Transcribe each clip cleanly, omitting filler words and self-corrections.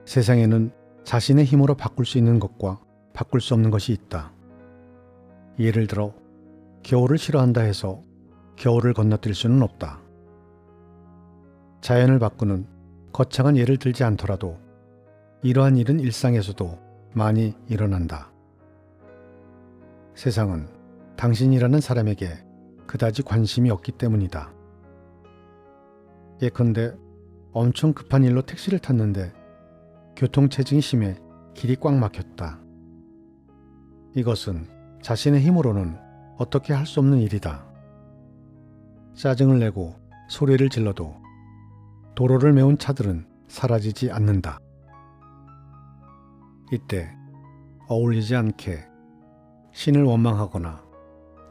세상에는 자신의 힘으로 바꿀 수 있는 것과 바꿀 수 없는 것이 있다. 예를 들어 겨울을 싫어한다 해서 겨울을 건너뛸 수는 없다. 자연을 바꾸는 거창한 예를 들지 않더라도 이러한 일은 일상에서도 많이 일어난다. 세상은 당신이라는 사람에게 그다지 관심이 없기 때문이다. 예컨대 엄청 급한 일로 택시를 탔는데 교통체증이 심해 길이 꽉 막혔다. 이것은 자신의 힘으로는 어떻게 할 수 없는 일이다. 짜증을 내고 소리를 질러도 도로를 메운 차들은 사라지지 않는다. 이때 어울리지 않게 신을 원망하거나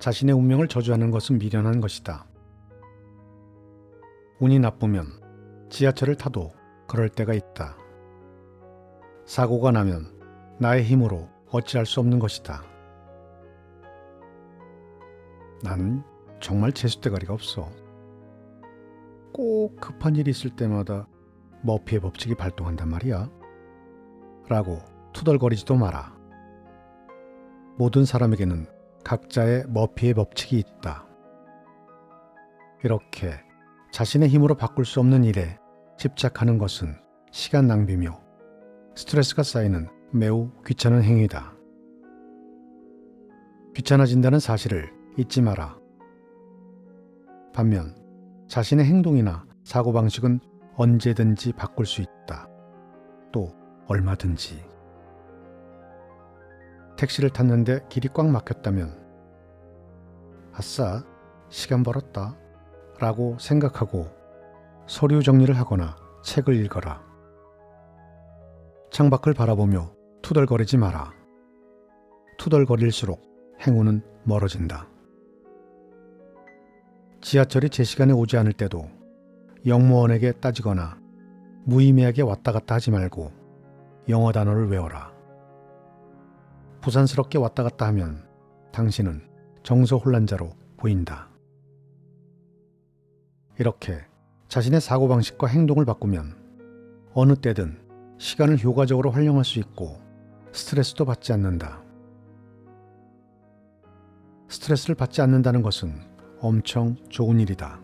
자신의 운명을 저주하는 것은 미련한 것이다. 운이 나쁘면 지하철을 타도 그럴 때가 있다. 사고가 나면 나의 힘으로 어찌할 수 없는 것이다. 나는 정말 재수대가리가 없어. 꼭 급한 일이 있을 때마다 머피의 법칙이 발동한단 말이야. 라고 투덜거리지도 마라. 모든 사람에게는 각자의 머피의 법칙이 있다. 이렇게 자신의 힘으로 바꿀 수 없는 일에 집착하는 것은 시간 낭비며 스트레스가 쌓이는 매우 귀찮은 행위다. 귀찮아진다는 사실을 잊지 마라. 반면 자신의 행동이나 사고방식은 언제든지 바꿀 수 있다. 또 얼마든지. 택시를 탔는데 길이 꽉 막혔다면 아싸, 시간 벌었다 라고 생각하고 서류 정리를 하거나 책을 읽어라. 창밖을 바라보며 투덜거리지 마라. 투덜거릴수록 행운은 멀어진다. 지하철이 제 시간에 오지 않을 때도 영무원에게 따지거나 무의미하게 왔다 갔다 하지 말고 영어 단어를 외워라. 부산스럽게 왔다 갔다 하면 당신은 정서혼란자로 보인다. 이렇게 자신의 사고방식과 행동을 바꾸면 어느 때든 시간을 효과적으로 활용할 수 있고 스트레스도 받지 않는다. 스트레스를 받지 않는다는 것은 엄청 좋은 일이다.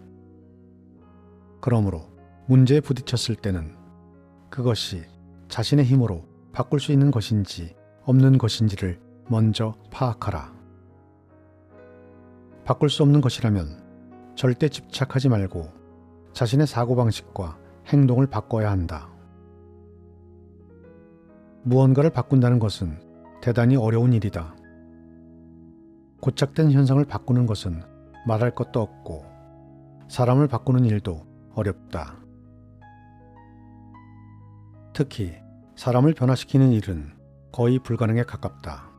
그러므로 문제에 부딪혔을 때는 그것이 자신의 힘으로 바꿀 수 있는 것인지 없는 것인지를 먼저 파악하라. 바꿀 수 없는 것이라면 절대 집착하지 말고 자신의 사고방식과 행동을 바꿔야 한다. 무언가를 바꾼다는 것은 대단히 어려운 일이다. 고착된 현상을 바꾸는 것은 말할 것도 없고 사람을 바꾸는 일도 어렵다. 특히 사람을 변화시키는 일은 거의 불가능에 가깝다.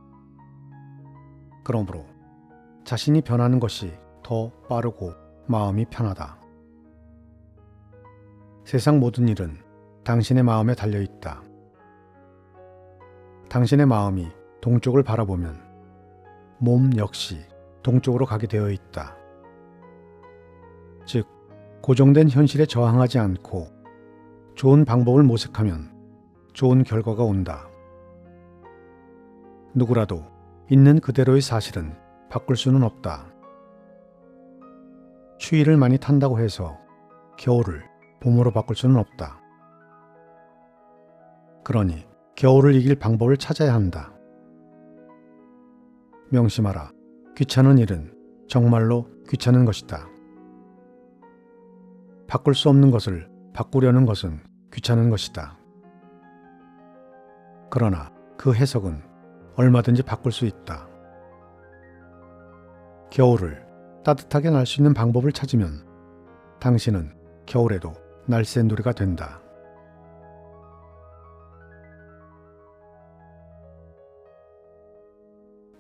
그러므로 자신이 변하는 것이 더 빠르고 마음이 편하다. 세상 모든 일은 당신의 마음에 달려있다. 당신의 마음이 동쪽을 바라보면 몸 역시 동쪽으로 가게 되어 있다. 즉, 고정된 현실에 저항하지 않고 좋은 방법을 모색하면 좋은 결과가 온다. 누구라도 있는 그대로의 사실은 바꿀 수는 없다. 추위를 많이 탄다고 해서 겨울을 봄으로 바꿀 수는 없다. 그러니 겨울을 이길 방법을 찾아야 한다. 명심하라. 귀찮은 일은 정말로 귀찮은 것이다. 바꿀 수 없는 것을 바꾸려는 것은 귀찮은 것이다. 그러나 그 해석은 얼마든지 바꿀 수 있다. 겨울을 따뜻하게 날 수 있는 방법을 찾으면 당신은 겨울에도 날쌘돌이가 된다.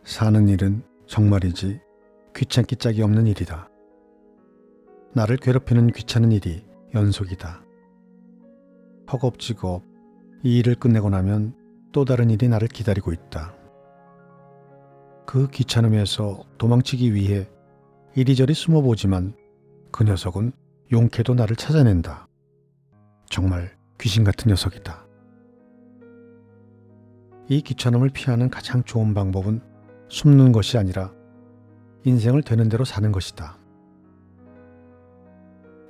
사는 일은 정말이지 귀찮기 짝이 없는 일이다. 나를 괴롭히는 귀찮은 일이 연속이다. 허겁지겁 이 일을 끝내고 나면 또 다른 일이 나를 기다리고 있다. 그 귀찮음에서 도망치기 위해 이리저리 숨어보지만 그 녀석은 용케도 나를 찾아낸다. 정말 귀신 같은 녀석이다. 이 귀찮음을 피하는 가장 좋은 방법은 숨는 것이 아니라 인생을 되는 대로 사는 것이다.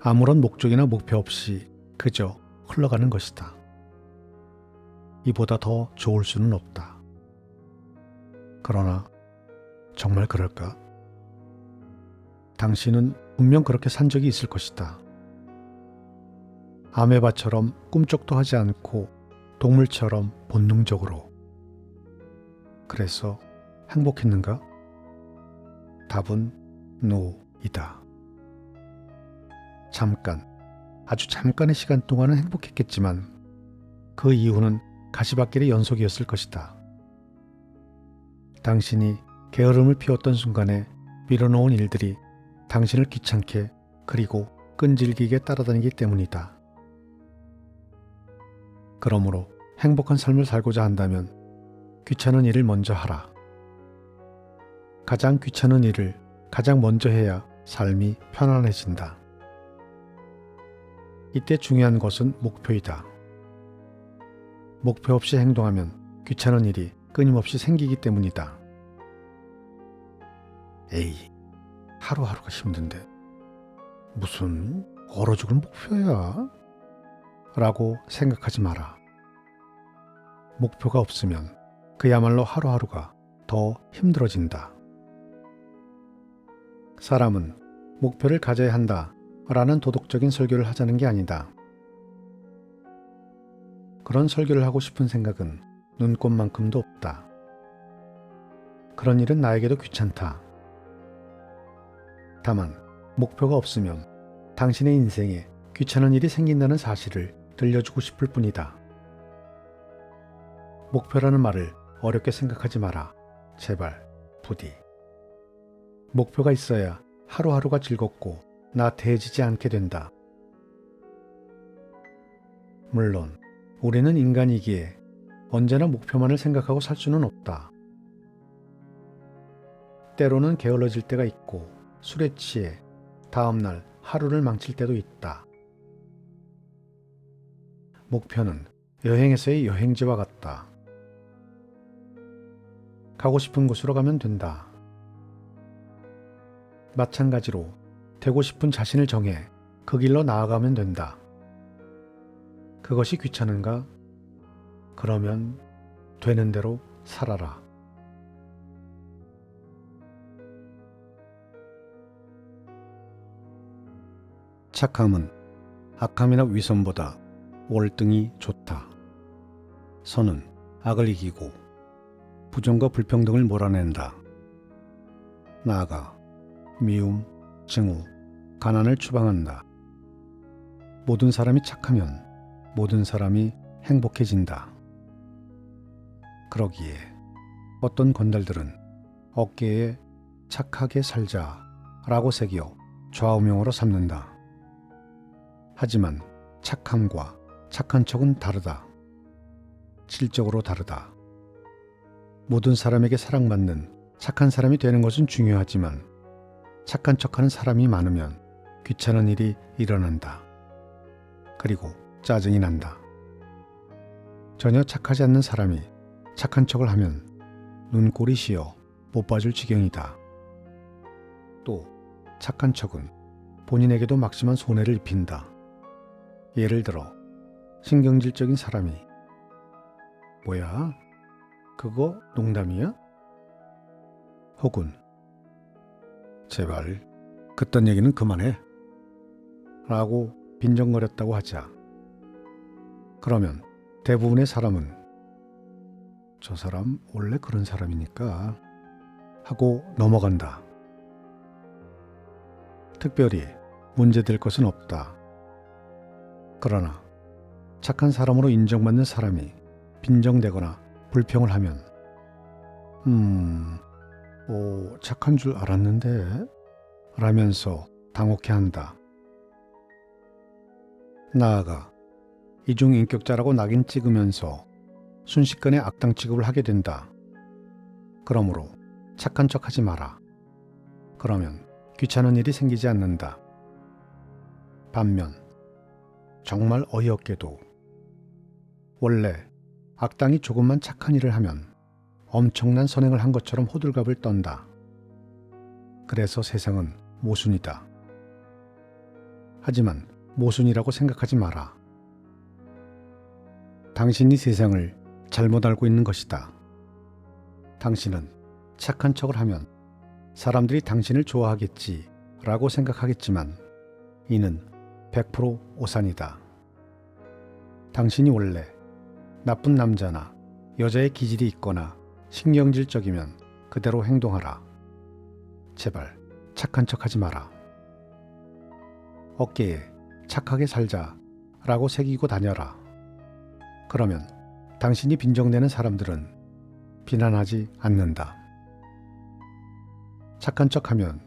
아무런 목적이나 목표 없이 그저 흘러가는 것이다. 이보다 더 좋을 수는 없다. 그러나 정말 그럴까? 당신은 분명 그렇게 산 적이 있을 것이다. 아메바처럼 꿈쩍도 하지 않고 동물처럼 본능적으로. 그래서 행복했는가? 답은 NO이다. 잠깐, 아주 잠깐의 시간 동안은 행복했겠지만 그 이후는 가시밭길의 연속이었을 것이다. 당신이 게으름을 피웠던 순간에 밀어놓은 일들이 당신을 귀찮게 그리고 끈질기게 따라다니기 때문이다. 그러므로 행복한 삶을 살고자 한다면 귀찮은 일을 먼저 하라. 가장 귀찮은 일을 가장 먼저 해야 삶이 편안해진다. 이때 중요한 것은 목표이다. 목표 없이 행동하면 귀찮은 일이 끊임없이 생기기 때문이다. 에이, 하루하루가 힘든데 무슨 얼어 죽을 목표야? 라고 생각하지 마라. 목표가 없으면 그야말로 하루하루가 더 힘들어진다. 사람은 목표를 가져야 한다 라는 도덕적인 설교를 하자는 게 아니다. 그런 설교를 하고 싶은 생각은 눈꽃만큼도 없다. 그런 일은 나에게도 귀찮다. 다만 목표가 없으면 당신의 인생에 귀찮은 일이 생긴다는 사실을 들려주고 싶을 뿐이다. 목표라는 말을 어렵게 생각하지 마라. 제발, 부디. 목표가 있어야 하루하루가 즐겁고 나태해지지 않게 된다. 물론 우리는 인간이기에 언제나 목표만을 생각하고 살 수는 없다. 때로는 게을러질 때가 있고 술에 취해 다음날 하루를 망칠 때도 있다. 목표는 여행에서의 여행지와 같다. 가고 싶은 곳으로 가면 된다. 마찬가지로 되고 싶은 자신을 정해 그 길로 나아가면 된다. 그것이 귀찮은가? 그러면 되는 대로 살아라. 착함은 악함이나 위선보다 월등히 좋다. 선은 악을 이기고 부정과 불평등을 몰아낸다. 나아가 미움, 증오, 가난을 추방한다. 모든 사람이 착하면 모든 사람이 행복해진다. 그러기에 어떤 건달들은 어깨에 착하게 살자라고 새겨 좌우명으로 삼는다. 하지만 착함과 착한 척은 다르다. 질적으로 다르다. 모든 사람에게 사랑받는 착한 사람이 되는 것은 중요하지만 착한 척하는 사람이 많으면 귀찮은 일이 일어난다. 그리고 짜증이 난다. 전혀 착하지 않는 사람이 착한 척을 하면 눈꼴이 시어 못 봐줄 지경이다. 또 착한 척은 본인에게도 막심한 손해를 입힌다. 예를 들어 신경질적인 사람이 뭐야? 그거 농담이야? 혹은 제발 그딴 얘기는 그만해 라고 빈정거렸다고 하자. 그러면 대부분의 사람은 저 사람 원래 그런 사람이니까 하고 넘어간다. 특별히 문제될 것은 없다. 그러나 착한 사람으로 인정받는 사람이 빈정대거나 불평을 하면 착한 줄 알았는데 라면서 당혹해한다. 나아가 이중인격자라고 낙인 찍으면서 순식간에 악당 취급을 하게 된다. 그러므로 착한 척하지 마라. 그러면 귀찮은 일이 생기지 않는다. 반면 정말 어이없게도 원래 악당이 조금만 착한 일을 하면 엄청난 선행을 한 것처럼 호들갑을 떤다. 그래서 세상은 모순이다. 하지만 모순이라고 생각하지 마라. 당신이 세상을 잘못 알고 있는 것이다. 당신은 착한 척을 하면 사람들이 당신을 좋아하겠지 라고 생각하겠지만 이는 100% 오산이다. 당신이 원래 나쁜 남자나 여자의 기질이 있거나 신경질적이면 그대로 행동하라. 제발 착한 척 하지 마라. 어깨에 착하게 살자 라고 새기고 다녀라. 그러면 당신이 빈정대는 사람들은 비난하지 않는다. 착한 척하면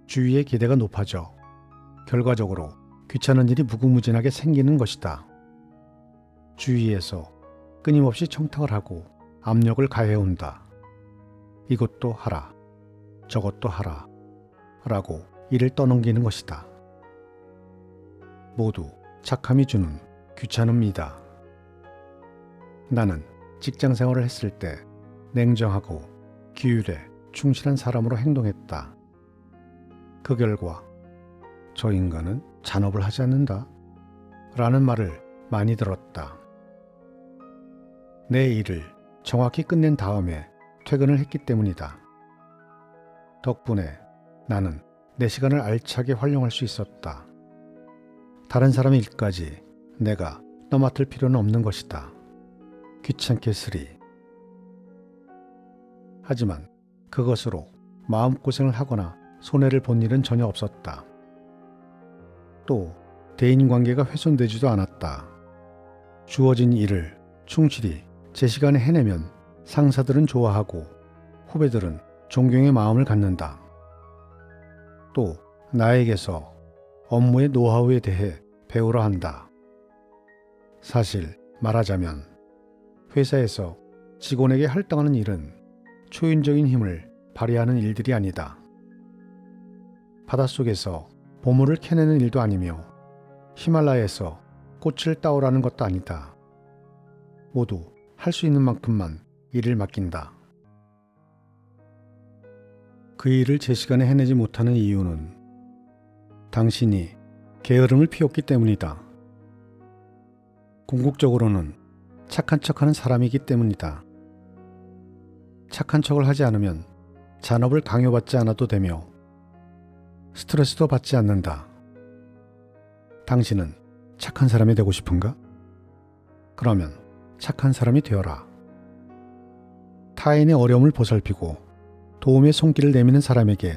주위의 기대가 높아져 결과적으로 귀찮은 일이 무궁무진하게 생기는 것이다. 주위에서 끊임없이 청탁을 하고 압력을 가해온다. 이것도 하라, 저것도 하라 라고 일을 떠넘기는 것이다. 모두 착함이 주는 귀찮음이다. 나는 직장 생활을 했을 때 냉정하고 규율에 충실한 사람으로 행동했다. 그 결과 저 인간은 잔업을 하지 않는다 라는 말을 많이 들었다. 내 일을 정확히 끝낸 다음에 퇴근을 했기 때문이다. 덕분에 나는 내 시간을 알차게 활용할 수 있었다. 다른 사람의 일까지 내가 떠맡을 필요는 없는 것이다. 귀찮게 쓰리. 하지만 그것으로 마음고생을 하거나 손해를 본 일은 전혀 없었다. 또 대인관계가 훼손되지도 않았다. 주어진 일을 충실히 제 시간에 해내면 상사들은 좋아하고 후배들은 존경의 마음을 갖는다. 또 나에게서 업무의 노하우에 대해 배우라 한다. 사실 말하자면 회사에서 직원에게 할당하는 일은 초인적인 힘을 발휘하는 일들이 아니다. 바닷속에서 보물을 캐내는 일도 아니며 히말라야에서 꽃을 따오라는 것도 아니다. 모두 할 수 있는 만큼만 일을 맡긴다. 그 일을 제 시간에 해내지 못하는 이유는 당신이 게으름을 피웠기 때문이다. 궁극적으로는 착한 척하는 사람이기 때문이다. 착한 척을 하지 않으면 잔업을 강요받지 않아도 되며 스트레스도 받지 않는다. 당신은 착한 사람이 되고 싶은가? 그러면 착한 사람이 되어라. 타인의 어려움을 보살피고 도움의 손길을 내미는 사람에게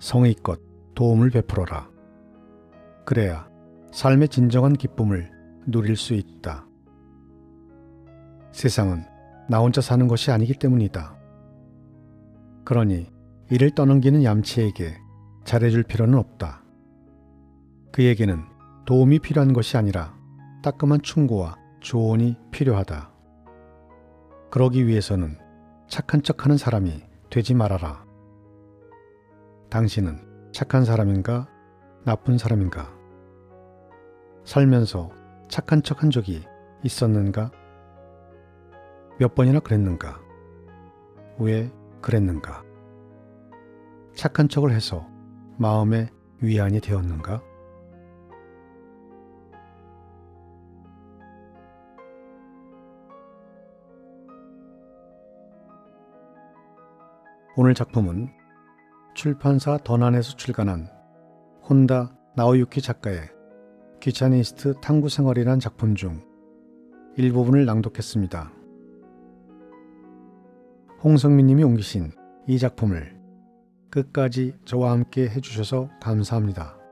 성의껏 도움을 베풀어라. 그래야 삶의 진정한 기쁨을 누릴 수 있다. 세상은 나 혼자 사는 것이 아니기 때문이다. 그러니 이를 떠넘기는 얌체에게 잘해줄 필요는 없다. 그에게는 도움이 필요한 것이 아니라 따끔한 충고와 조언이 필요하다. 그러기 위해서는 착한 척하는 사람이 되지 말아라. 당신은 착한 사람인가? 나쁜 사람인가? 살면서 착한 척한 적이 있었는가? 몇 번이나 그랬는가? 왜 그랬는가? 착한 척을 해서 마음의 위안이 되었는가? 오늘 작품은 출판사 던안에서 출간한 혼다 나오유키 작가의 귀차니스트 탐구 생활이란 작품 중 일부분을 낭독했습니다. 홍성민 님이 옮기신 이 작품을 끝까지 저와 함께 해주셔서 감사합니다.